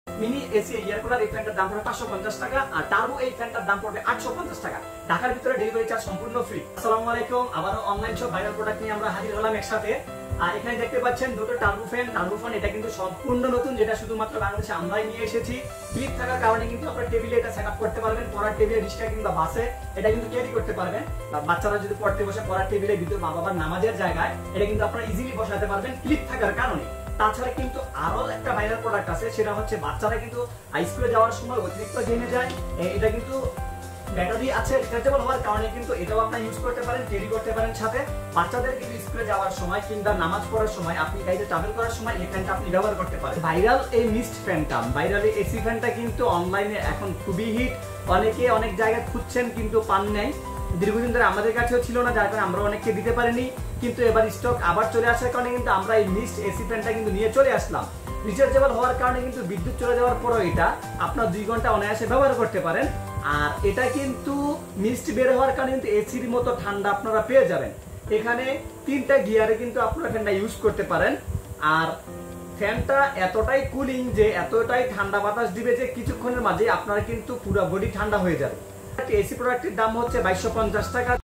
Mini AC air cooler এই ফ্যানটার দাম পড়বে 550 টাকা, আর টার্বো এই ফ্যানটার দাম পড়বে 850 টাকা। ঢাকার ভিতরে ডেলিভারি চার্জ সম্পূর্ণ ফ্রি। আসসালামু আলাইকুম, আবারো অনলাইন শপ ভাইরাল প্রোডাক্ট নিয়ে আমরা হাজির হলাম একসাথে। আর এখানে দেখতে পাচ্ছেন দুটো টার্বো ফ্যান, এটা কিন্তু সম্পূর্ণ নতুন, যেটা শুধুমাত্র বাংলাদেশে আমরাই নিয়ে এসেছি। ক্লিপ থাকার কারণে কিন্তু আপনারা টেবিলে এটা সেটআপ করতে পারবেন, পড়ার টেবিলে, রিক্সা কিংবা বাসে এটা কিন্তু ক্যারি করতে পারবেন। বাচ্চারা যদি পড়তে বসে পড়ার টেবিলে ভিতরে মা বাবার নামাজের জায়গায় এটা কিন্তু আপনারা ইজিলি বসাতে পারবেন ক্লিপ থাকার কারণে। তাছাড়া কিন্তু আরো একটা ভাইরাল প্রোডাক্ট আছে, সেটা হচ্ছে বাচ্চারা কিন্তু স্কুলে যাওয়ার সময় অতিরিক্ত ঘেমে যায়। এটা কিন্তু ব্যাটারি আছে, রিচার্জেবল হওয়ার কারণে কিন্তু এটাও আপনারা ইউজ করতে পারেন, ক্যারি করতে পারেন সাথে। বাচ্চাদের কিন্তু স্কুলে যাওয়ার সময় কিংবা নামাজ পড়ার সময় আপনি গাড়িতে ট্রাভেল করার সময় এই ফ্যানটা আপনি ব্যবহার করতে পারেন। ভাইরাল এই মিস্ট ফ্যানটা, ভাইরাল এই এসি ফ্যানটা কিন্তু অনলাইনে এখন খুবই হিট। অনেকে অনেক জায়গায় খুঁজছেন কিন্তু পান নাই। দীর্ঘদিন ধরে আমাদের কাছেও ছিল না, যার কারণে আমরা অনেককে দিতে পারিনি। কিন্তু এবার স্টক আবার চলে আসার কারণে কিন্তু আমরা এই মিস্ট এসি ফ্যানটা কিন্তু নিয়ে চলে আসলাম। রিচার্জেবল হওয়ার কারণে কিন্তু বিদ্যুৎ চলে যাওয়ার পরও এটা আপনার 2 ঘন্টা অনায়াসে ব্যবহার করতে পারেন। আর এটা কিন্তু মিস্ট বের হওয়ার কারণে কিন্তু এসির মতো ঠান্ডা আপনারা পেয়ে যাবেন। এখানে 3টা গিয়ারে কিন্তু আপনারা ফ্যানটা ইউজ করতে পারেন। আর ফ্যানটা এতটাই কুলিং যে এতটাই ঠান্ডা বাতাস দিবে যে কিছুক্ষণের মাঝে আপনারা কিন্তু পুরো বডি ঠান্ডা হয়ে যাবে। এসি প্রোডাক্টের দাম হচ্ছে 2250 টাকা।